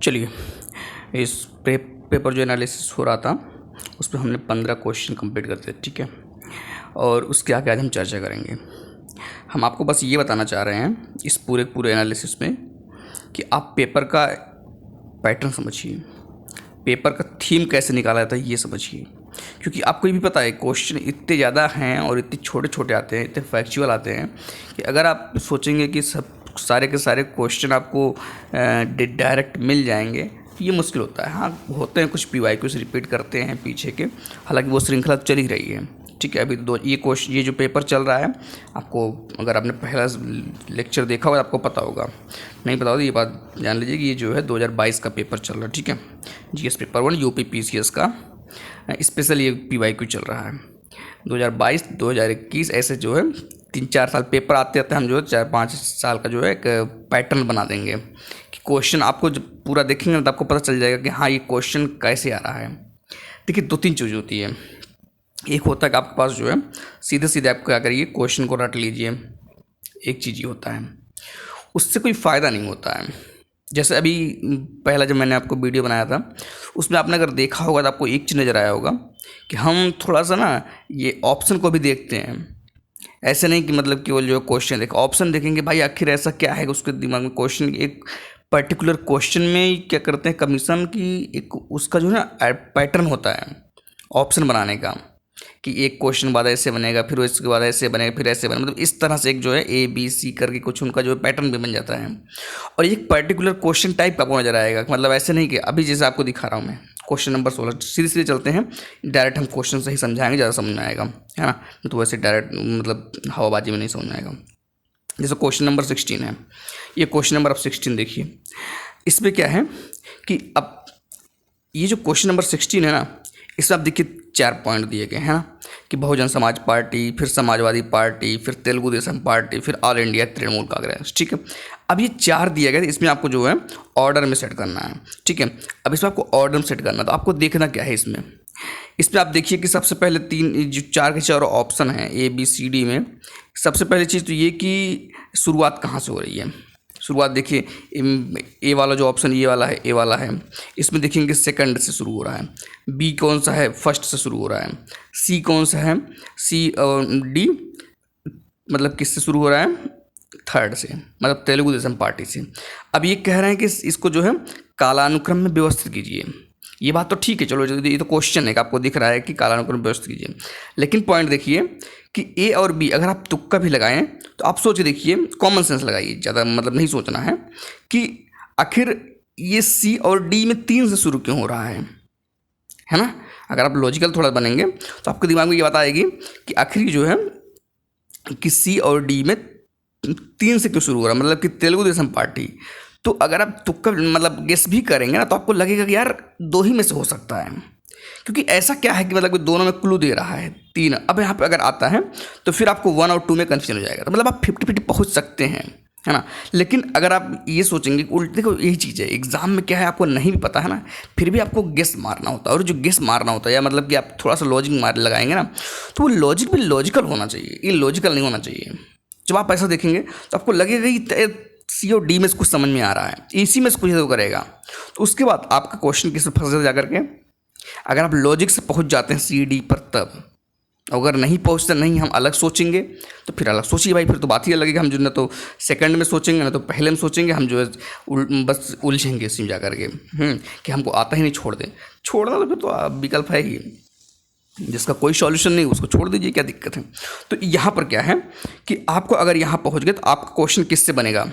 चलिए, इस पेपर जो एनालिसिस हो रहा था उस पर हमने 15 क्वेश्चन कंप्लीट कर दिए, ठीक है। और उसके आगे आज हम चर्चा करेंगे। हम आपको बस ये बताना चाह रहे हैं इस पूरे एनालिसिस में कि आप पेपर का पैटर्न समझिए, पेपर का थीम कैसे निकाला जाता है ये समझिए। क्योंकि आपको ये भी पता है क्वेश्चन इतने ज़्यादा हैं और इतने छोटे छोटे आते हैं, इतने फैक्चुअल आते हैं कि अगर आप सोचेंगे कि सब सारे के सारे क्वेश्चन आपको डायरेक्ट मिल जाएंगे ये मुश्किल होता है। हाँ, होते हैं कुछ PYQs रिपीट करते हैं पीछे के, हालांकि वो श्रृंखला चल ही रही है, ठीक है। अभी ये जो पेपर चल रहा है, आपको अगर आपने पहला लेक्चर देखा होगा आपको पता होगा, नहीं पता होगा ये बात जान लीजिए कि ये जो है 2022 का पेपर चल रहा है, ठीक है। GS पेपर 1 UP PCS का स्पेशल ये PYQ चल रहा है। 2022 2021 ऐसे जो है 3-4 साल पेपर आते आते हम जो है 4-5 साल का जो है एक पैटर्न बना देंगे कि क्वेश्चन आपको जब पूरा देखेंगे तो आपको पता चल जाएगा कि हाँ ये क्वेश्चन कैसे आ रहा है। देखिए 2-3 चीज़ होती है। एक होता है कि आपके पास जो है सीधे सीधे आप क्या करिए, क्वेश्चन को रट लीजिए, एक चीज़ ये होता है, उससे कोई फ़ायदा नहीं होता है। जैसे अभी पहला जब मैंने आपको वीडियो बनाया था उसमें आपने अगर देखा होगा तो आपको एक चीज़ नज़र आया होगा कि हम थोड़ा सा ना ये ऑप्शन को भी देखते हैं। ऐसे नहीं कि मतलब केवल जो क्वेश्चन देख ऑप्शन देखेंगे, भाई आखिर ऐसा क्या है उसके दिमाग में, क्वेश्चन एक पर्टिकुलर क्वेश्चन में क्या करते हैं कमीशन की एक उसका जो है ना पैटर्न होता है ऑप्शन बनाने का, कि एक क्वेश्चन बाद ऐसे बनेगा, फिर इसके बाद ऐसे बनेगा, फिर ऐसे बनेगा, मतलब इस तरह से एक जो है ABC करके कुछ उनका जो है पैटर्न भी बन जाता है। और एक पर्टिकुलर क्वेश्चन टाइप आपको नजर आएगा, मतलब ऐसे नहीं कि अभी जैसे आपको दिखा रहा हूँ मैं क्वेश्चन नंबर 16, सीधे सीधे चलते हैं, डायरेक्ट हम क्वेश्चन से ही समझाएंगे, ज़्यादा समझ में आएगा, है ना। तो वैसे डायरेक्ट मतलब हवाबाजी में नहीं समझ में आएगा। जैसे क्वेश्चन नंबर 16 है, ये क्वेश्चन नंबर आप 16 देखिए, इसमें क्या है कि अब ये जो क्वेश्चन नंबर 16 है ना, इसमें आप देखिए 4 पॉइंट दिए गए हैं ना, कि बहुजन समाज पार्टी, फिर समाजवादी पार्टी, फिर तेलुगु देशम पार्टी, फिर ऑल इंडिया तृणमूल कांग्रेस, ठीक है। अब ये 4 दिए गए, इसमें आपको जो है ऑर्डर में सेट करना है, ठीक है। अब इसमें आपको ऑर्डर में सेट करना है, तो आपको देखना क्या है इसमें आप देखिए कि सबसे पहले 3 जो 4 के 4 ऑप्शन हैं ABCD में, सबसे पहली चीज़ तो ये कि शुरुआत कहाँ से हो रही है। शुरुआत देखिए ए वाला जो ऑप्शन ये वाला है, ए वाला है, इसमें देखेंगे सेकंड से शुरू हो रहा है, बी कौन सा है फर्स्ट से शुरू हो रहा है, सी कौन सा है सी और डी मतलब किससे शुरू हो रहा है थर्ड से, मतलब तेलुगु देशम पार्टी से। अब ये कह रहे हैं कि इसको जो है कालानुक्रम में व्यवस्थित कीजिए। ये बात तो ठीक है, चलो ये तो क्वेश्चन है कि आपको दिख रहा है कि कालानुक्रम व्यवस्थित कीजिए, लेकिन पॉइंट देखिए कि A और B अगर आप तुक्का भी लगाएं तो आप सोच देखिए, कॉमन सेंस लगाइए, ज़्यादा मतलब नहीं सोचना है कि आखिर ये C और D में 3 से शुरू क्यों हो रहा है ना। अगर आप लॉजिकल थोड़ा बनेंगे तो आपके दिमाग में ये बात आएगी कि आखिर जो है कि C और D में 3 से क्यों शुरू हो रहा है, मतलब कि तेलुगु देशम पार्टी। तो अगर आप तुक्का मतलब गेस भी करेंगे ना तो आपको लगेगा कि यार 2 ही में से हो सकता है, क्योंकि ऐसा क्या है कि मतलब कि दोनों में क्लू दे रहा है 3। अब यहाँ पे अगर आता है तो फिर आपको 1 और 2 में कन्फ्यूजन हो जाएगा, तो मतलब आप 50-50 पहुँच सकते हैं, है ना। लेकिन अगर आप ये सोचेंगे कि उल्टे, देखो यही चीज़ है एग्जाम में क्या है आपको नहीं भी पता है ना, फिर भी आपको गेस मारना होता है, और जो गेस मारना होता है या मतलब कि आप थोड़ा सा लॉजिक मार लगाएंगे ना, तो वो लॉजिक भी लॉजिकल होना चाहिए, ये लॉजिकल नहीं होना चाहिए। जब आप ऐसा देखेंगे तो आपको लगेगा कि C और D में से कुछ समझ में आ रहा है, इसी में से कुछ तो करेगा, तो उसके बाद आपका क्वेश्चन किस फंस जा करके, अगर आप लॉजिक से पहुंच जाते हैं CD पर तब, अगर नहीं पहुंचते, नहीं हम अलग सोचेंगे तो फिर अलग सोचिए भाई, फिर तो बात ही अलग है कि हम जो ना तो सेकंड में सोचेंगे ना तो पहले में सोचेंगे, हम जो है बस उलझेंगे इसमें जा करके कि हमको आता ही नहीं, छोड़ना तो फिर तो विकल्प है ही, जिसका कोई सॉल्यूशन नहीं उसको छोड़ दीजिए, क्या दिक्कत है। तो यहाँ पर क्या है कि आपको अगर यहाँ पहुँच गए तो आपका क्वेश्चन किससे बनेगा,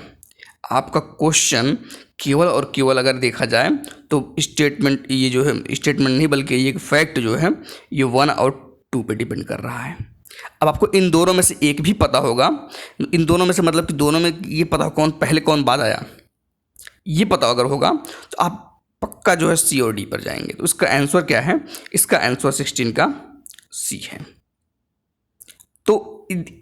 आपका क्वेश्चन केवल और केवल अगर देखा जाए तो स्टेटमेंट, ये जो है स्टेटमेंट नहीं बल्कि ये फैक्ट जो है ये 1 और 2 पे डिपेंड कर रहा है। अब आपको इन दोनों में से एक भी पता होगा, इन दोनों में से मतलब कि दोनों में ये पता हो कौन पहले कौन बाद आया, ये पता अगर होगा तो आप पक्का जो है C और D पर जाएंगे। तो इसका आंसर क्या है, इसका आंसर 16 का C है। तो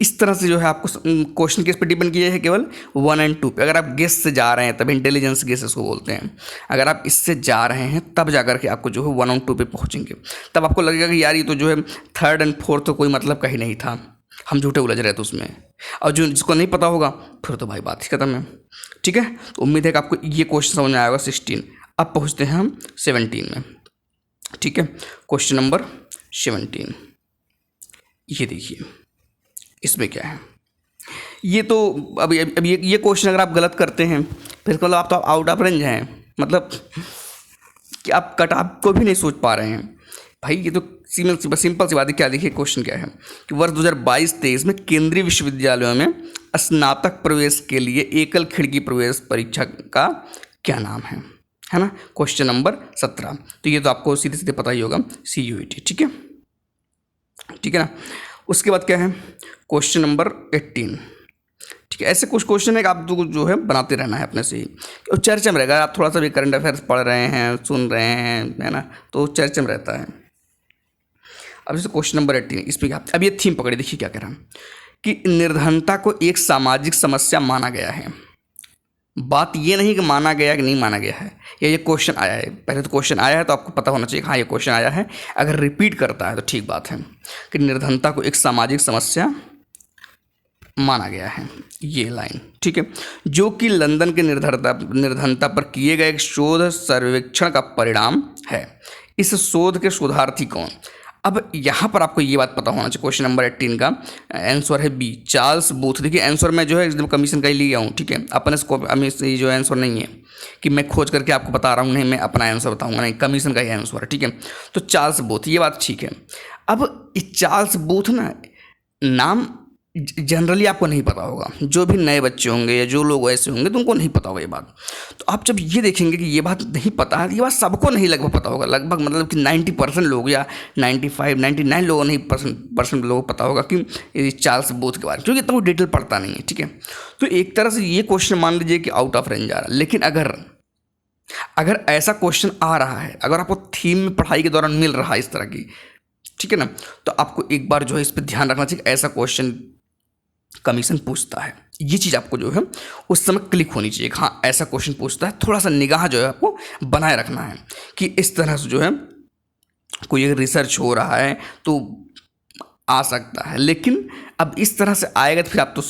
इस तरह से जो है आपको क्वेश्चन किस पे डिपेंड किया है, केवल 1 और 2 पे। अगर आप गेस से जा रहे हैं तब इंटेलिजेंस गेस इसको बोलते हैं, अगर आप इससे जा रहे हैं तब जाकर के आपको जो है 1 और 2 पे पहुंचेंगे, तब आपको लगेगा कि यार ये तो जो है 3rd और 4th तो कोई मतलब का ही नहीं था। हम झूठे उलझ रहे थे उसमें, और जो जिसको नहीं पता होगा फिर तो भाई बात ही खत्म है। ठीक है, तो उम्मीद है कि आपको ये क्वेश्चन समझ में आया होगा 16। अब पहुँचते हैं हम 17 में। ठीक है, क्वेश्चन नंबर 17, ये देखिए इसमें क्या है। ये तो अब ये क्वेश्चन अगर आप गलत करते हैं फिर मतलब आप तो आउट ऑफ रेंज हैं, मतलब कि आप कट ऑफ को भी नहीं सोच पा रहे हैं भाई। ये तो सिंपल सी बात है। क्या देखिए क्वेश्चन क्या है कि वर्ष 2022-23 में केंद्रीय विश्वविद्यालयों में स्नातक प्रवेश के लिए एकल खिड़की प्रवेश परीक्षा का क्या नाम है ना। क्वेश्चन नंबर 17, तो ये तो आपको सीधे सीधे पता ही होगा, CUET। ठीक है, ठीक है ना। उसके बाद क्या है क्वेश्चन नंबर 18। ठीक है, ऐसे कुछ क्वेश्चन है कि आप जो है बनाते रहना है अपने से ही, और चर्चा में रहेगा। आप थोड़ा सा भी करंट अफेयर्स पढ़ रहे हैं, सुन रहे हैं, है ना, तो चर्चा में रहता है। अब जैसे क्वेश्चन नंबर 18, इस पर अब ये थीम पकड़े, देखिए क्या कह रहा है कि निर्धनता को एक सामाजिक समस्या माना गया है। बात ये नहीं कि माना गया कि नहीं माना गया है, ये क्वेश्चन आया है। पहले तो क्वेश्चन आया है तो आपको पता होना चाहिए हाँ ये क्वेश्चन आया है। अगर रिपीट करता है तो ठीक बात है कि निर्धनता को एक सामाजिक समस्या माना गया है, ये लाइन। ठीक है, जो कि लंदन के निर्धनता पर किए गए एक शोध सर्वेक्षण का परिणाम है। इस शोध के शोधार्थी कौन। अब यहाँ पर आपको ये बात पता होना चाहिए। क्वेश्चन नंबर 18 का आंसर है बी, चार्ल्स बूथ। देखिए आंसर मैं जो है एकदम कमीशन का ही लिया हूँ। ठीक है, अपने ये जो आंसर नहीं है कि मैं खोज करके आपको बता रहा हूँ, नहीं मैं अपना आंसर बताऊँगा, नहीं कमीशन का ही आंसर है। ठीक है, तो चार्ल्स बूथ, ये बात ठीक है। अब इस चार्ल्स बूथ ना नाम जनरली आपको नहीं पता होगा, जो भी नए बच्चे होंगे या जो लोग ऐसे होंगे तो उनको नहीं पता होगा ये बात। तो आप जब ये देखेंगे कि ये बात नहीं पता है, ये बात सबको नहीं लगभग पता होगा, लगभग मतलब कि 90% लोग या 95-99 लोगों नहीं परसेंट लोगों को पता होगा कि ये चार्ल्स बूथ के बारे में, क्योंकि इतना डिटेल पढ़ता नहीं है। ठीक है, तो एक तरह से ये क्वेश्चन मान लीजिए कि आउट ऑफ रेंज आ रहा है। लेकिन अगर ऐसा क्वेश्चन आ रहा है, अगर आपको थीम में पढ़ाई के दौरान मिल रहा है इस तरह की, ठीक है ना, तो आपको एक बार जो है इस पर ध्यान रखना चाहिए। ऐसा क्वेश्चन कमीशन पूछता है, ये चीज़ आपको जो है उस समय क्लिक होनी चाहिए। हाँ ऐसा क्वेश्चन पूछता है, थोड़ा सा निगाह जो है आपको बनाए रखना है कि इस तरह से जो है कोई रिसर्च हो रहा है तो आ सकता है। लेकिन अब इस तरह से आएगा तो फिर आप तो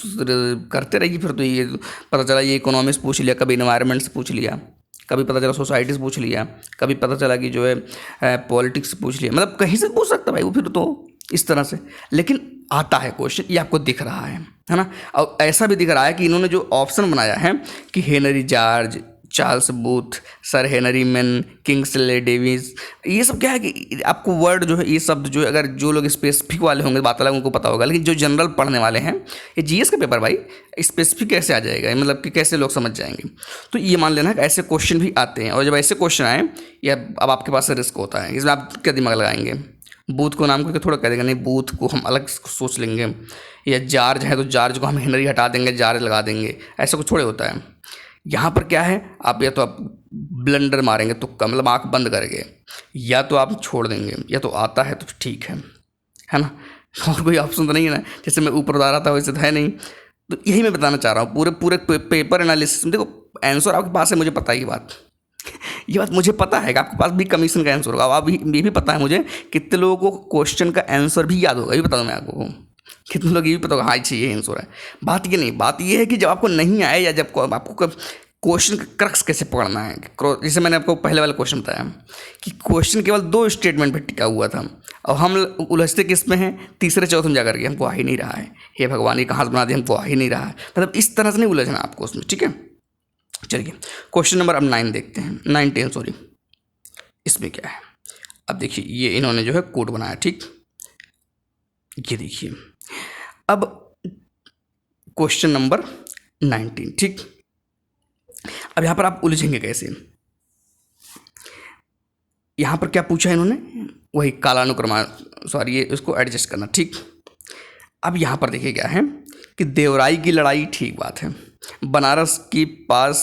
करते रहिए। फिर तो ये पता चला ये इकोनॉमिक्स पूछ लिया, कभी इन्वायरमेंट से पूछ लिया, कभी पता चला सोसाइटी से पूछ लिया, कभी पता चला कि जो है पॉलिटिक्स से पूछ लिया, मतलब कहीं से पूछ सकता भाई वो फिर तो इस तरह से। लेकिन आता है क्वेश्चन, ये आपको दिख रहा है ना। और ऐसा भी दिख रहा है कि इन्होंने जो ऑप्शन बनाया है कि Henry George, Charles booth, sir Henry main, Kingsley Davis, ये सब क्या है कि आपको वर्ड जो है ये शब्द जो है अगर जो लोग स्पेसिफिक वाले होंगे बात अलग उनको पता होगा, लेकिन जो जनरल पढ़ने वाले हैं, ये जीएस का पेपर भाई स्पेसिफिक कैसे आ जाएगा, मतलब कि कैसे लोग समझ जाएंगे। तो ये मान लेना कि ऐसे क्वेश्चन भी आते हैं। और जब ऐसे क्वेश्चन आए या अब आपके पास रिस्क होता है, इसमें आप क्या दिमाग लगाएंगे, बूथ को नाम करके थोड़ा कह देंगे नहीं बूथ को हम अलग सोच लेंगे, या जॉर्ज है तो जॉर्ज को हम हेनरी हटा देंगे, जॉर्ज लगा देंगे, ऐसा कुछ थोड़े होता है। यहाँ पर क्या है, आप या तो आप ब्लंडर मारेंगे तुक्का, मतलब आँख बंद करके, या तो आप छोड़ देंगे, या तो आता है तो ठीक है ना। और कोई ऑप्शन तो नहीं है ना, जैसे मैं ऊपर बता रहा था वैसे तो है नहीं। तो यही मैं बताना चाह रहा हूँ, पूरे पेपर एनालिसिस में देखो आंसर आपके पास है, मुझे पता है ये बात मुझे पता है कि आपके पास भी कमीशन का आंसर होगा। आप ये भी पता है मुझे कितने लोगों को क्वेश्चन का आंसर भी याद होगा, ये बता दूँ मैं आपको, कितने लोग ये भी पता होगा हाँ चाहिए आंसर है। बात ये नहीं, बात ये है कि जब आपको नहीं आए या जब आपको क्वेश्चन का क्रक्स कैसे पकड़ना है। जैसे मैंने आपको पहले वाला क्वेश्चन बताया कि क्वेश्चन केवल 2 स्टेटमेंट पर टिका हुआ था और हम उलझते किस में हैं, तीसरे चौथे में जाकर के हमको आ ही नहीं रहा है, हे भगवान ये कहाँ से बना दिया, हमको आ ही नहीं रहा है। मतलब इस तरह से नहीं उलझना आपको उसमें, ठीक है। चलिए क्वेश्चन नंबर अब 9 देखते हैं, 9-10 सॉरी। इसमें क्या है, अब देखिए ये इन्होंने जो है कोड बनाया, ठीक, ये देखिए। अब क्वेश्चन नंबर 19, ठीक। अब यहाँ पर आप उलझेंगे कैसे, यहाँ पर क्या पूछा है इन्होंने, वही कालानुक्रम, सॉरी ये उसको एडजस्ट करना, ठीक। अब यहाँ पर देखिए क्या है कि देवराई की लड़ाई, ठीक बात है, बनारस के पास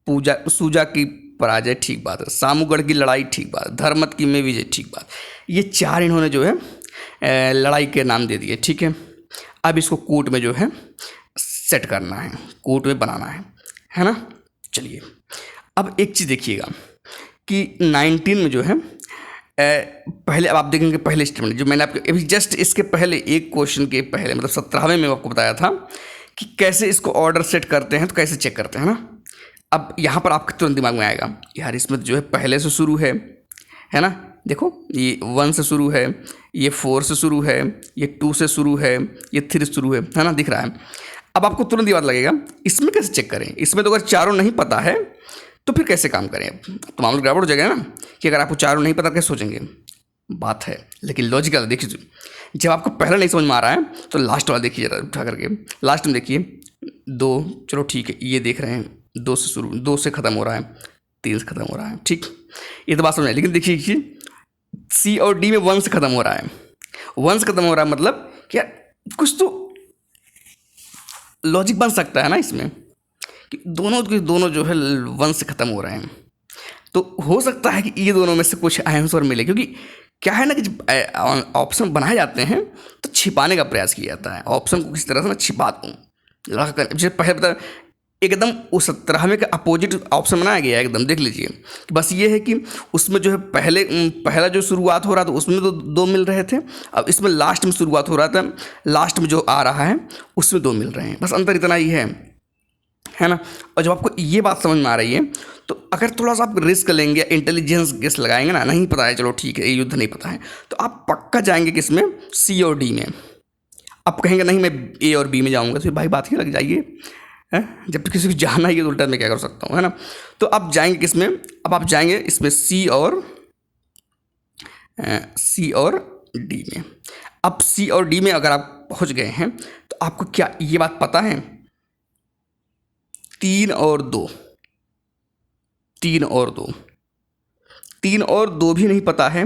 सूजा की पराजय, ठीक बात है, सामूगढ़ की लड़ाई, ठीक बात, धर्मत की में विजय, ठीक बात। ये 4 इन्होंने जो है लड़ाई के नाम दे दिए, ठीक है। अब इसको कोट में जो है सेट करना है, कोट में बनाना है ना। चलिए अब एक चीज़ देखिएगा कि 19 में जो है पहले अब आप देखेंगे पहले स्टेटमेंट जो मैंने आपको अभी जस्ट इसके पहले एक क्वेश्चन के पहले मतलब 17वें में आपको बताया था कि कैसे इसको ऑर्डर सेट करते हैं, तो कैसे चेक करते हैं ना। अब यहाँ पर आपके तुरंत दिमाग में आएगा यार इसमें जो है पहले से शुरू है ना, देखो ये 1 से शुरू है, ये 4 से शुरू है, ये 2 से शुरू है, ये 3 से शुरू है ना, दिख रहा है। अब आपको तुरंत ये बात लगेगा इसमें कैसे चेक करें, इसमें तो अगर चारों नहीं पता है तो फिर कैसे काम करें। तो मामला गड़बड़ हो जाएगा ना कि अगर आपको चारों नहीं पता कैसे सोचेंगे, बात है। लेकिन लॉजिकल देखिए, जब आपको पहला नहीं समझ में आ रहा है तो लास्ट वाला देखिए जरा उठा करके, लास्ट में देखिए 2, चलो ठीक है ये देख रहे हैं 2 से शुरू, 2 से ख़त्म हो रहा है, 3 से ख़त्म हो रहा है, ठीक ये तो बात समझ। लेकिन देखिए सी और डी में 1 से ख़त्म हो रहा है, 1 से ख़त्म हो रहा है मतलब क्या कुछ तो लॉजिक बन सकता है ना इसमें कि दोनों जो है 1 से ख़त्म हो रहे हैं। तो हो सकता है कि ये दोनों में से कुछ आंसर मिले, क्योंकि क्या है ना कि जब ऑप्शन बनाए जाते हैं तो छिपाने का प्रयास किया जाता है, ऑप्शन को किसी तरह से ना छिपा दूँ जैसे पहले बता एकदम उस 17वें का अपोजिट ऑप्शन बनाया गया है एकदम, देख लीजिए। बस ये है कि उसमें जो है पहला जो शुरुआत हो रहा था उसमें तो 2 मिल रहे थे, अब इसमें लास्ट में शुरुआत हो रहा था, लास्ट में जो आ रहा है उसमें 2 मिल रहे हैं, बस अंतर इतना ही है ना। और जब आपको ये बात समझ में आ रही है तो अगर थोड़ा सा आप रिस्क लेंगे, इंटेलिजेंस गेस लगाएंगे ना, नहीं पता है चलो ठीक है ये युद्ध नहीं पता है, तो आप पक्का जाएंगे किसमें, सी और डी में। आप कहेंगे नहीं मैं ए और बी में जाऊंगा, तो भाई बात ही लग जाइए है, जब किसी को जाना ही है तो उल्टा मैं क्या कर सकता हूँ, है ना। तो आप जाएंगे किसमें, अब आप जाएंगे इसमें सी और डी में। अब सी और डी में अगर आप पहुँच गए हैं तो आपको क्या ये बात पता है 3 और 2 भी नहीं पता है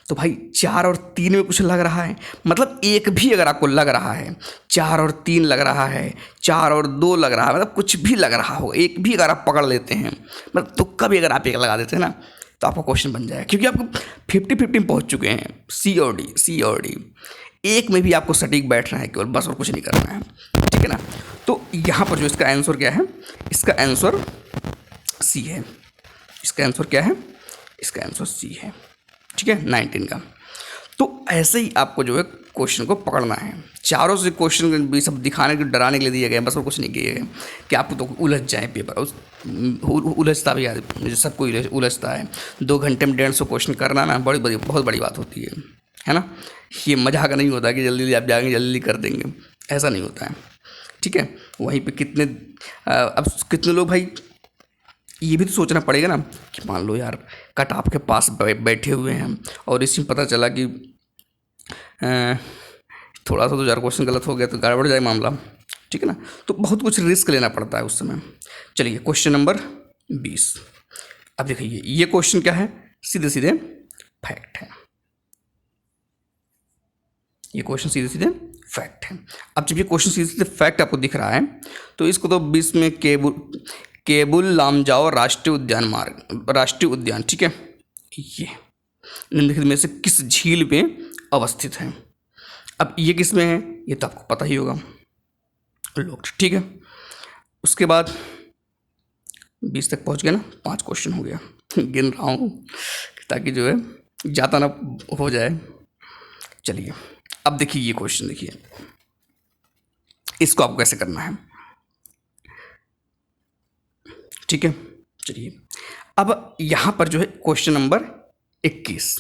तो भाई 4 और 3 में कुछ लग रहा है, मतलब एक भी अगर आपको लग रहा है 4 और 3 लग रहा है, 4 और 2 लग रहा है, मतलब कुछ भी लग रहा हो, एक भी अगर आप पकड़ लेते हैं, मतलब तुक्का भी अगर आप एक लगा देते हैं ना तो आपका क्वेश्चन बन जाएगा, क्योंकि आपको 50-50 में पहुँच चुके हैं सी और डी। एक में भी आपको सटीक बैठना है केवल, बस और कुछ नहीं करना है, ठीक है ना। तो यहाँ पर जो इसका आंसर क्या है, इसका आंसर सी है। इसका आंसर क्या है, इसका आंसर सी है, ठीक है 19 का। तो ऐसे ही आपको जो है क्वेश्चन को पकड़ना है, चारों से क्वेश्चन भी सब दिखाने के डराने के लिए दिए गए, बस और कुछ नहीं किए गए कि आपको तो उलझ जाए पेपर। उलझता भी मुझे सबको उलझता है, 2 घंटे में 150 क्वेश्चन करना ना बहुत बड़ी बात होती है ना। ये मजाक नहीं होता कि जल्दी आप जाएंगे जल्दी कर देंगे, ऐसा नहीं होता है, ठीक है। वहीं पे कितने लोग भाई ये भी तो सोचना पड़ेगा ना कि मान लो यार कट आपके पास बैठे हुए हैं और इसमें पता चला कि थोड़ा सा 2-4 क्वेश्चन गलत हो गया तो गड़बड़ जाए मामला, ठीक है ना। तो बहुत कुछ रिस्क लेना पड़ता है उस समय। चलिए क्वेश्चन नंबर 20। अब देखिए ये क्वेश्चन क्या है, सीधे सीधे फैक्ट है, ये क्वेश्चन सीधे सीधे फैक्ट है। अब जब ये क्वेश्चन सीधे सीधे फैक्ट आपको दिख रहा है तो इसको तो 20 में केबुल लामजाओ राष्ट्रीय उद्यान, ठीक है, ये निम्नलिखित में से किस झील में अवस्थित है। अब ये किस में है ये तो आपको पता ही होगा लोग, ठीक है। उसके बाद 20 तक पहुंच गए ना, 5 क्वेश्चन हो गया, गिन रहा हूँ ताकि जो है जाता ना हो जाए। चलिए अब देखिए ये क्वेश्चन, देखिए इसको आपको कैसे करना है, ठीक है। चलिए अब यहाँ पर जो है क्वेश्चन नंबर 21।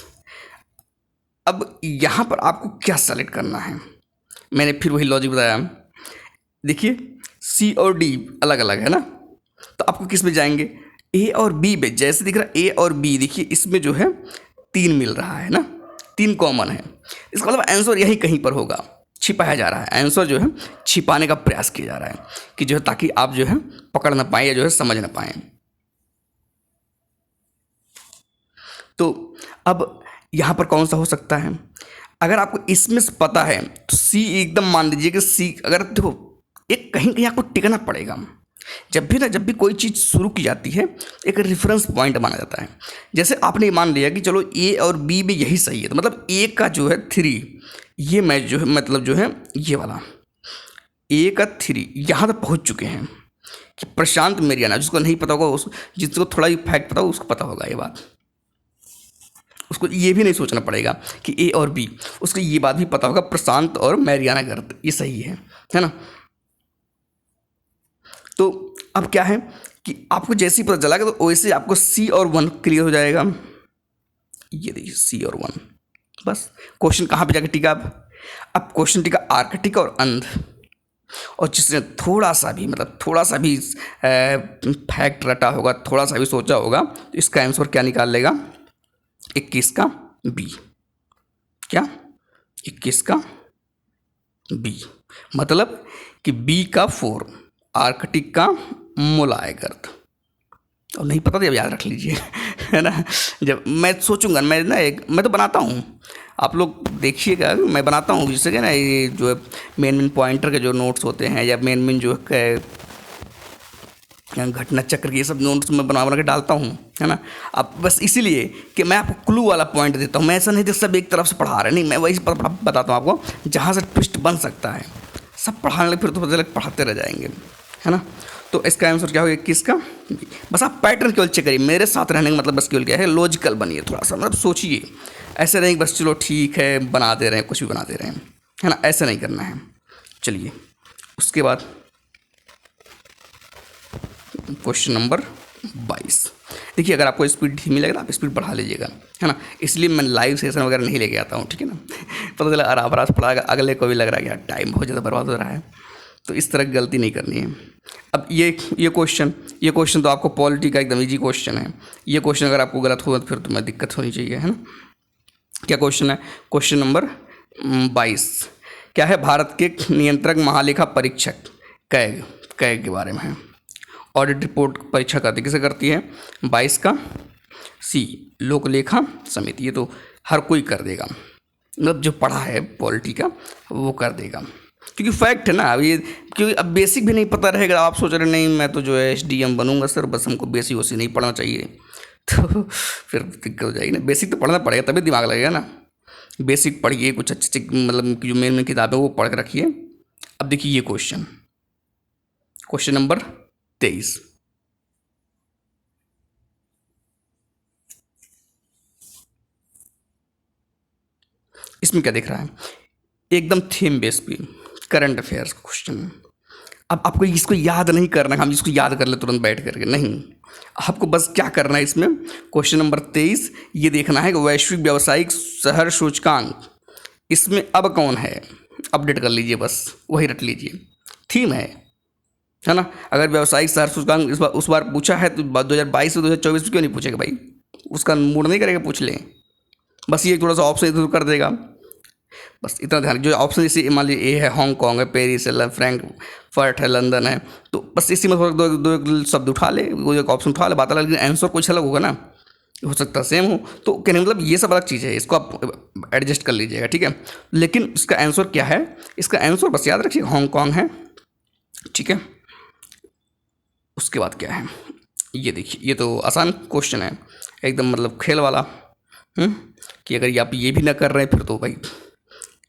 अब यहाँ पर आपको क्या सेलेक्ट करना है, मैंने फिर वही लॉजिक बताया। देखिए सी और डी अलग अलग है ना, तो आपको किस में जाएंगे, ए और बी में। जैसे दिख रहा है ए और बी, देखिए इसमें जो है 3 मिल रहा है ना, 3 कॉमन है, इसका मतलब आंसर यही कहीं पर होगा, छिपाया जा रहा है। आंसर जो है छिपाने का प्रयास किया जा रहा है कि जो है ताकि आप जो है पकड़ ना पाए या जो है समझ ना पाए। तो अब यहाँ पर कौन सा हो सकता है, अगर आपको इसमें से पता है तो सी एकदम मान लीजिए कि सी, अगर देखो एक कहीं कहीं आपको टिकना पड़ेगा। जब भी कोई चीज़ शुरू की जाती है एक रेफरेंस पॉइंट माना जाता है। जैसे आपने मान लिया कि चलो ए और बी में यही सही है, तो मतलब ए का जो है 3, ये मैच जो है मतलब जो है ये वाला ए का 3 यहाँ तक पहुँच चुके हैं कि प्रशांत मेरियाना, जिसको नहीं पता होगा जिसको थोड़ा ही फैक्ट पता होगा उसको पता होगा ये बात, उसको ये भी नहीं सोचना पड़ेगा कि ए और बी, उसको ये बात भी पता होगा प्रशांत और मैरियाना गर्द ये सही है ना। तो अब क्या है कि आपको जैसे ही पता चला तो वैसे आपको सी और 1 क्लियर हो जाएगा। ये देखिए सी और 1, बस क्वेश्चन कहाँ पे जाके टिका अब क्वेश्चन टिका आर्कटिक और अंध। और जिसने थोड़ा सा भी फैक्ट रटा होगा, थोड़ा सा भी सोचा होगा, तो इसका आंसर क्या निकाल लेगा, 21 का बी। क्या 21 का बी, मतलब कि बी का 4 आर्कटिक का मोलाय गर्द। और नहीं पता तो अब याद रख लीजिए है ना। जब मैं सोचूंगा मैं तो बनाता हूँ, आप लोग देखिएगा मैं बनाता हूँ, जैसे कि ना ये जो मेन पॉइंटर के जो नोट्स होते हैं या मेन जो घटना चक्र के ये सब नोट्स मैं बना के डालता हूँ, है ना। अब बस इसीलिए कि मैं आपको क्लू वाला पॉइंट देता हूँ, मैं ऐसा नहीं सब एक तरफ से पढ़ा रहे, नहीं, मैं वही बताता हूँ आपको जहाँ से ट्विस्ट बन सकता है। सब पढ़ाने लगे फिर तो पता लगे पढ़ाते रह जाएंगे, है ना। तो इसका आंसर क्या होगा 21 का। बस आप पैटर्न केवल चेक करिए, मेरे साथ रहने का मतलब बस केवल क्या है, लॉजिकल बनिए थोड़ा सा, मतलब सोचिए, ऐसे नहीं बस चलो ठीक है बना दे रहे हैं, कुछ भी बना दे रहे हैं, है ना, ऐसा नहीं करना है। चलिए उसके बाद क्वेश्चन नंबर 22। देखिए अगर आपको स्पीड धीमी लगे तो आप स्पीड बढ़ा लीजिएगा, है ना, इसलिए मैं लाइव सेशन वगैरह नहीं लेके आता हूँ, ठीक है ना। पता चला आराम से पढ़ा, अगले को भी लग रहा है कि यार टाइम बहुत ज़्यादा बर्बाद हो रहा है, तो इस तरह की गलती नहीं करनी है। अब ये क्वेश्चन तो आपको पॉलिटी का एकदम इजी क्वेश्चन है। ये क्वेश्चन अगर आपको गलत हुआ तो फिर तुम्हें दिक्कत होनी चाहिए, है ना। क्या क्वेश्चन है, क्वेश्चन नंबर 22 क्या है, भारत के नियंत्रक महालेखा परीक्षक कैग के बारे में है। ऑडिट रिपोर्ट परीक्षा करती किसे करती है, 22 का सी लोक लेखा समिति। ये तो हर कोई कर देगा, मतलब जो पढ़ा है पॉलिटी का वो कर देगा, क्योंकि फैक्ट है ना। अब ये क्योंकि अब बेसिक भी नहीं पता रहेगा, आप सोच रहे नहीं मैं तो जो है SDM बनूंगा सर, बस हमको बेसिक वैसी नहीं पढ़ना चाहिए, तो फिर दिक्कत हो जाएगी ना। बेसिक तो पढ़ना पड़ेगा तभी दिमाग लगेगा ना। बेसिक पढ़िए, कुछ अच्छी मतलब जो मेन किताब है वो पढ़ के रखिए। अब देखिए ये क्वेश्चन नंबर 23। इसमें क्या दिख रहा है, एकदम थीम बेस पे करंट अफेयर्स का क्वेश्चन है। अब आपको इसको याद नहीं करना, हम इसको याद कर ले तुरंत बैठ करके, नहीं, आपको बस क्या करना है इसमें, क्वेश्चन नंबर 23 ये देखना है कि वैश्विक व्यावसायिक शहर सूचकांक इसमें अब कौन है, अपडेट कर लीजिए, बस वही रट लीजिए, थीम है ना। अगर व्यावसायिक शहर सूचकांक इस बार उस बार पूछा है तो 2022 से 2024 में क्यों नहीं पूछेगा भाई, उसका मूड नहीं करेगा पूछ लें, बस ये थोड़ा सा ऑप्शन इधर कर देगा, बस इतना ध्यान। जो ऑप्शन जैसे मान लीजिए ए है, हांगकॉन्ग है, पेरिस है, फ्रैंकफर्ट है, लंदन है, तो बस इसी में थोड़ा दो शब्द उठा ले, वो एक ऑप्शन उठा ले, बात अलग, लेकिन आंसर कुछ अलग होगा ना, हो सकता है सेम हो, तो कहने मतलब ये सब अलग चीज़ है, इसको आप एडजस्ट कर लीजिएगा, ठीक है। लेकिन इसका आंसर क्या है, इसका आंसर बस याद रखिए हांगकॉन्ग है, ठीक है। उसके बाद क्या है, ये देखिए, ये तो आसान क्वेश्चन है एकदम, मतलब खेल वाला, कि अगर आप ये भी ना कर रहे हैं फिर तो भाई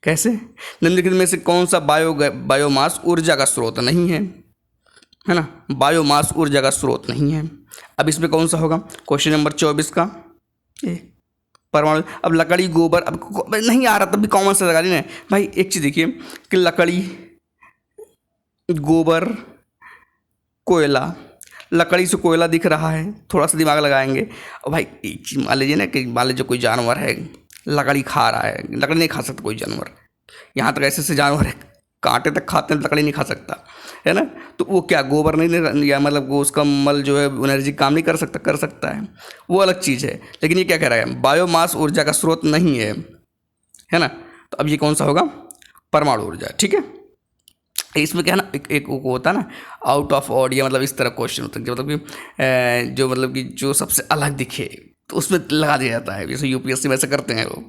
कैसे। निम्नलिखित में से कौन सा बायोमास ऊर्जा का स्रोत नहीं है ना, बायोमास ऊर्जा का स्रोत नहीं है। अब इसमें कौन सा होगा, क्वेश्चन नंबर 24 का परमाणु। अब लकड़ी, गोबर, अब नहीं आ रहा तब भी कॉमन से लगा ली ना भाई। एक चीज़ देखिए कि लकड़ी, गोबर, कोयला, लकड़ी से कोयला दिख रहा है, थोड़ा सा दिमाग लगाएंगे। और भाई एक चीज़ मान लीजिए ना कि मान लीजिए कोई जानवर है लकड़ी खा रहा है, लकड़ी नहीं खा सकता कोई जानवर, यहाँ तक ऐसे जानवर है कांटे तक खाते हैं, लकड़ी नहीं खा सकता, है ना। तो वो क्या गोबर नहीं, या मतलब वो उसका मल जो है एनर्जी काम नहीं कर सकता है, वो अलग चीज़ है। लेकिन ये क्या कह रहा है, बायोमास ऊर्जा का स्रोत नहीं है ना। तो अब ये कौन सा होगा, परमाणु ऊर्जा, ठीक है। इसमें क्या है ना, एक वो होता है ना आउट ऑफ ऑड, या मतलब इस तरह क्वेश्चन होता है, मतलब कि जो सबसे अलग दिखे तो उसमें लगा दिया जाता है। जैसे UPSC में ऐसा करते हैं वो,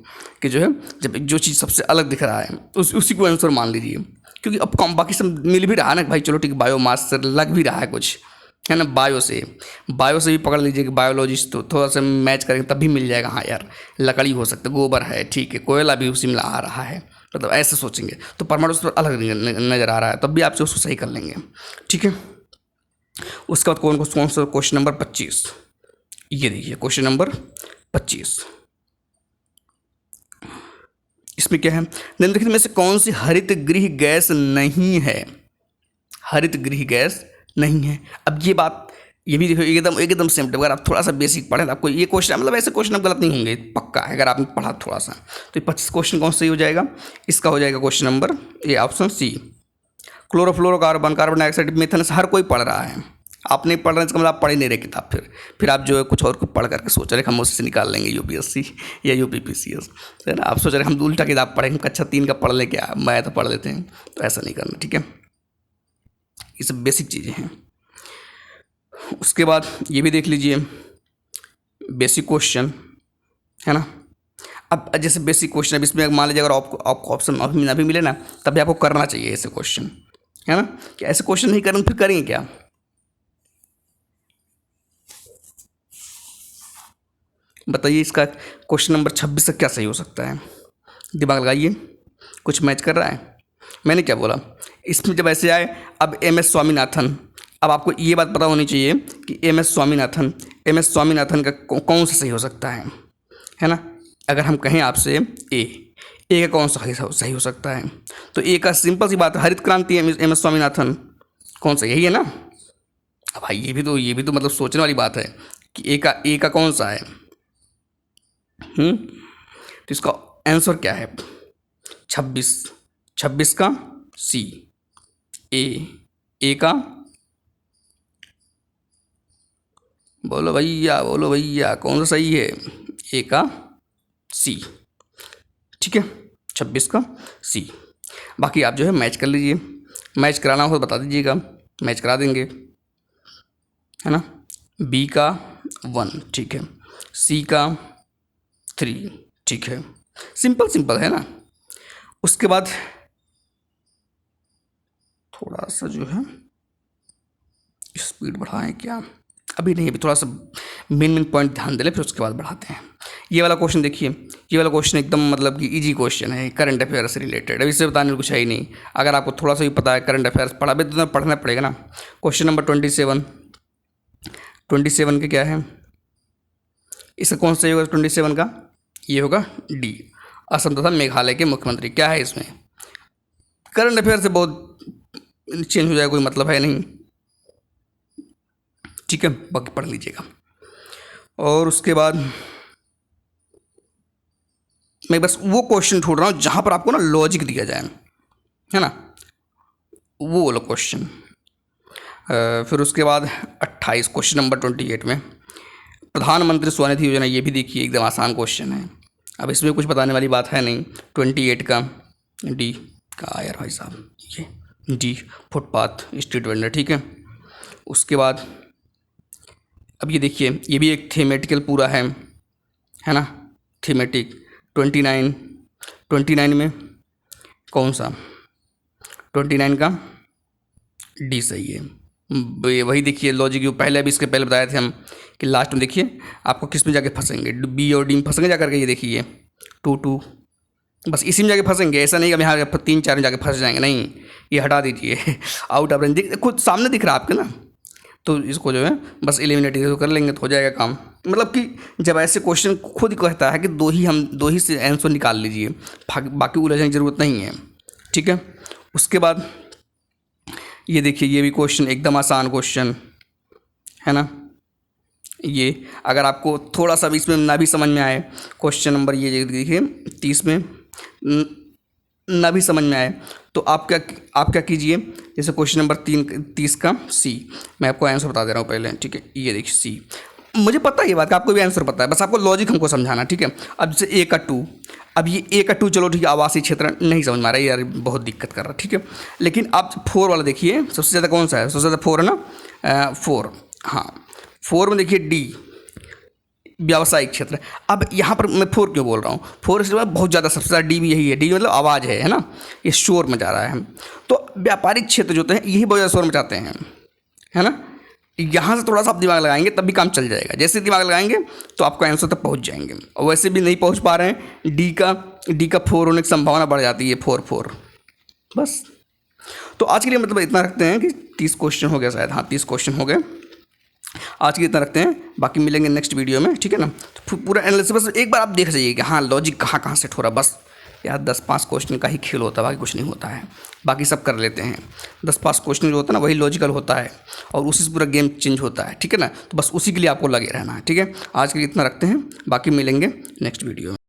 कि जो है जब जो चीज़ सबसे अलग दिख रहा है उसी को आंसर मान लीजिए, क्योंकि अब कम बाकी सब मिल भी रहा है ना भाई, चलो ठीक है, बायोमास से लग भी रहा है कुछ, है ना। बायो से भी पकड़ लीजिए कि बायोलॉजिस्ट, तो थोड़ा सा मैच करेंगे तब भी मिल जाएगा, हाँ यार लकड़ी हो सकता है, गोबर है, ठीक है, कोयला भी उसी में आ रहा है, मतलब ऐसे सोचेंगे तो परमाणु से अलग नज़र आ रहा है, तब भी आपसे उसको सही कर लेंगे, ठीक है। उसके बाद कौन सा क्वेश्चन नंबर 25, ये देखिए क्वेश्चन नंबर 25 इसमें क्या है, निम्नलिखित में से कौन सी हरित गृह गैस नहीं है? हरित गृह गैस नहीं है। अब ये बात ये भी देखो एकदम एकदम सिंपल, अगर आप थोड़ा सा बेसिक पढ़ें तो आपको ये क्वेश्चन, मतलब ऐसे क्वेश्चन आप गलत नहीं होंगे, पक्का है अगर आपने पढ़ा थोड़ा सा। तो 25 क्वेश्चन कौन सही हो जाएगा? इसका हो जाएगा क्वेश्चन नंबर ये option C, chlorofluorocarbon, carbon dioxide, methane. हर कोई पढ़ रहा है, आप नहीं पढ़ रहे इसका मतलब आप पढ़ ही नहीं रहे किताब। फिर आप जो है कुछ और को पढ़ करके सोच रहे हम उससे निकाल लेंगे यूपीएससी या यूपीपीसीएस, है ना। आप सोच रहे हम उल्टा किताब पढ़ेंगे, कक्षा 3 का पढ़ लें क्या, मैं तो पढ़ लेते हैं, तो ऐसा नहीं करना, ठीक है। ये सब बेसिक चीज़ें हैं। उसके बाद ये भी देख लीजिए बेसिक क्वेश्चन, है ना। अब जैसे बेसिक क्वेश्चन, अब इसमें मान लीजिए अगर आपको ऑप्शन अभी ना भी मिले ना, तब भी आपको करना चाहिए ऐसे क्वेश्चन, है ना। कि ऐसे क्वेश्चन नहीं करेंगे फिर करेंगे क्या? बताइए इसका क्वेश्चन नंबर 26 का क्या सही हो सकता है? दिमाग लगाइए, कुछ मैच कर रहा है? मैंने क्या बोला, इसमें जब ऐसे आए, अब MS स्वामीनाथन, अब आपको ये बात पता होनी चाहिए कि MS स्वामीनाथन का कौन सा सही हो सकता है ना। अगर हम कहें आपसे ए का कौन सा सही हो सकता है, तो ए का सिंपल सी बात है, हरित क्रांति MS स्वामीनाथन, कौन सा, यही है ना। अब भाई ये भी तो मतलब सोचने वाली बात है कि ए का कौन सा है। तो इसका आंसर क्या है? 26 का सी, ए का, बोलो भैया कौन सा सही है? ए का सी, ठीक है, 26 का सी। बाकी आप जो है मैच कर लीजिए, मैच कराना हो तो बता दीजिएगा, मैच करा देंगे, है ना। बी का 1, ठीक है, सी का 3, ठीक है, सिंपल है ना। उसके बाद थोड़ा सा जो है स्पीड बढ़ाएं क्या, अभी नहीं, अभी थोड़ा सा मेन पॉइंट ध्यान दे लें, फिर उसके बाद बढ़ाते हैं। ये वाला क्वेश्चन देखिए, ये वाला क्वेश्चन एकदम मतलब कि इजी क्वेश्चन है, करंट अफेयर से रिलेटेड। अब इससे बताने को कुछ है ही नहीं, अगर आपको थोड़ा सा भी पता है करंट अफेयर्स पढ़ा भी तो पढ़ना पड़ेगा ना। क्वेश्चन नंबर 27 के क्या है, इसका कौन सा होगा 27 का? ये होगा डी, असम तथा मेघालय के मुख्यमंत्री। क्या है इसमें? करंट अफेयर से बहुत चेंज हो जाए, कोई मतलब है नहीं, ठीक है, बाकी पढ़ लीजिएगा। और उसके बाद मैं बस वो क्वेश्चन ढूंढ रहा हूँ जहाँ पर आपको ना लॉजिक दिया जाए, है ना, वो वाला क्वेश्चन। फिर उसके बाद 28 क्वेश्चन नंबर 28 में प्रधानमंत्री स्वनिधि योजना, ये भी देखिए एकदम आसान क्वेश्चन है। अब इसमें कुछ बताने वाली बात है नहीं। 28 का डी का यार भाई साहब, ये डी फुटपाथ स्ट्रीट वेंडर, ठीक है। उसके बाद अब ये देखिए, ये भी एक थीमेटिकल पूरा है ना, थीमेटिक। 29 में कौन सा? 29 का डी सही है। वही देखिए लॉजिक, जो पहले अभी इसके पहले बताए थे हम कि लास्ट में देखिए आपको किस में जाके फंसेंगे, बी और डी में फंसेंगे जा करके। ये देखिए 2 बस इसी में जाके फंसेंगे, ऐसा नहीं कि यहाँ 3-4 में जाके फंस जाएंगे, नहीं, ये हटा दीजिए, आउट ऑफ रेंज। खुद सामने दिख रहा है आपके ना, तो इसको जो है बस एलिमिनेट कर लेंगे तो हो जाएगा काम। मतलब कि जब ऐसे क्वेश्चन खुद कहता है कि दो ही से आंसर निकाल लीजिए, बाकी उलझने की ज़रूरत नहीं है, ठीक है। उसके बाद ये देखिए, ये भी क्वेश्चन एकदम आसान क्वेश्चन है ना। ये अगर आपको थोड़ा सा भी इसमें ना भी समझ में आए, क्वेश्चन नंबर ये देखिए 30 में ना भी समझ में आए, तो आप क्या कीजिए, जैसे क्वेश्चन नंबर 30 का सी, मैं आपको आंसर बता दे रहा हूँ पहले, ठीक है। ये देखिए सी, मुझे पता है ये बात का, आपको भी आंसर पता है, बस आपको लॉजिक हमको समझाना, ठीक है। अब जैसे ए का 2, अब ये ए का 2 चलो ठीक है, आवासीय क्षेत्र नहीं समझ में आ रहा है यार, बहुत दिक्कत कर रहा है, ठीक है। लेकिन आप 4 वाला देखिए, सबसे ज़्यादा कौन सा है? सबसे ज़्यादा 4 है ना, 4, हाँ 4 में देखिए डी, व्यावसायिक क्षेत्र। अब यहाँ पर मैं 4 क्यों बोल रहा हूँ? 4 इसके बाद बहुत ज़्यादा, सबसे ज़्यादा डी भी यही है, डी मतलब आवाज़ है ना, ये शोर मचा रहा है। तो व्यापारिक क्षेत्र जो होते हैं यही बहुत ज़्यादा शोर मचाते हैं, है ना। यहाँ से थोड़ा सा आप दिमाग लगाएंगे तब भी काम चल जाएगा, जैसे दिमाग लगाएंगे तो आपका आंसर तक पहुँच जाएंगे। और वैसे भी नहीं पहुँच पा रहे हैं, डी का 4 होने की संभावना बढ़ जाती है, 4 बस। तो आज के लिए मतलब इतना रखते हैं कि 30 क्वेश्चन हो गया शायद, हाँ 30 क्वेश्चन हो गए आज के लिए, इतना रखते हैं। बाकी मिलेंगे नेक्स्ट वीडियो में, ठीक है ना। तो पूरा एनालिसिस बस एक बार आप देख जाइए कि हाँ लॉजिक कहाँ कहाँ सेट हो रहा, बस यार 10-5 क्वेश्चन का ही खेल होता है, बाकी कुछ नहीं होता है, बाकी सब कर लेते हैं। 10-5 क्वेश्चन जो होता है ना वही लॉजिकल होता है और उसी से पूरा गेम चेंज होता है, ठीक है ना। तो बस उसी के लिए आपको लगे रहना है, ठीक है। आज के लिए इतना रखते हैं, बाकी मिलेंगे नेक्स्ट वीडियो में।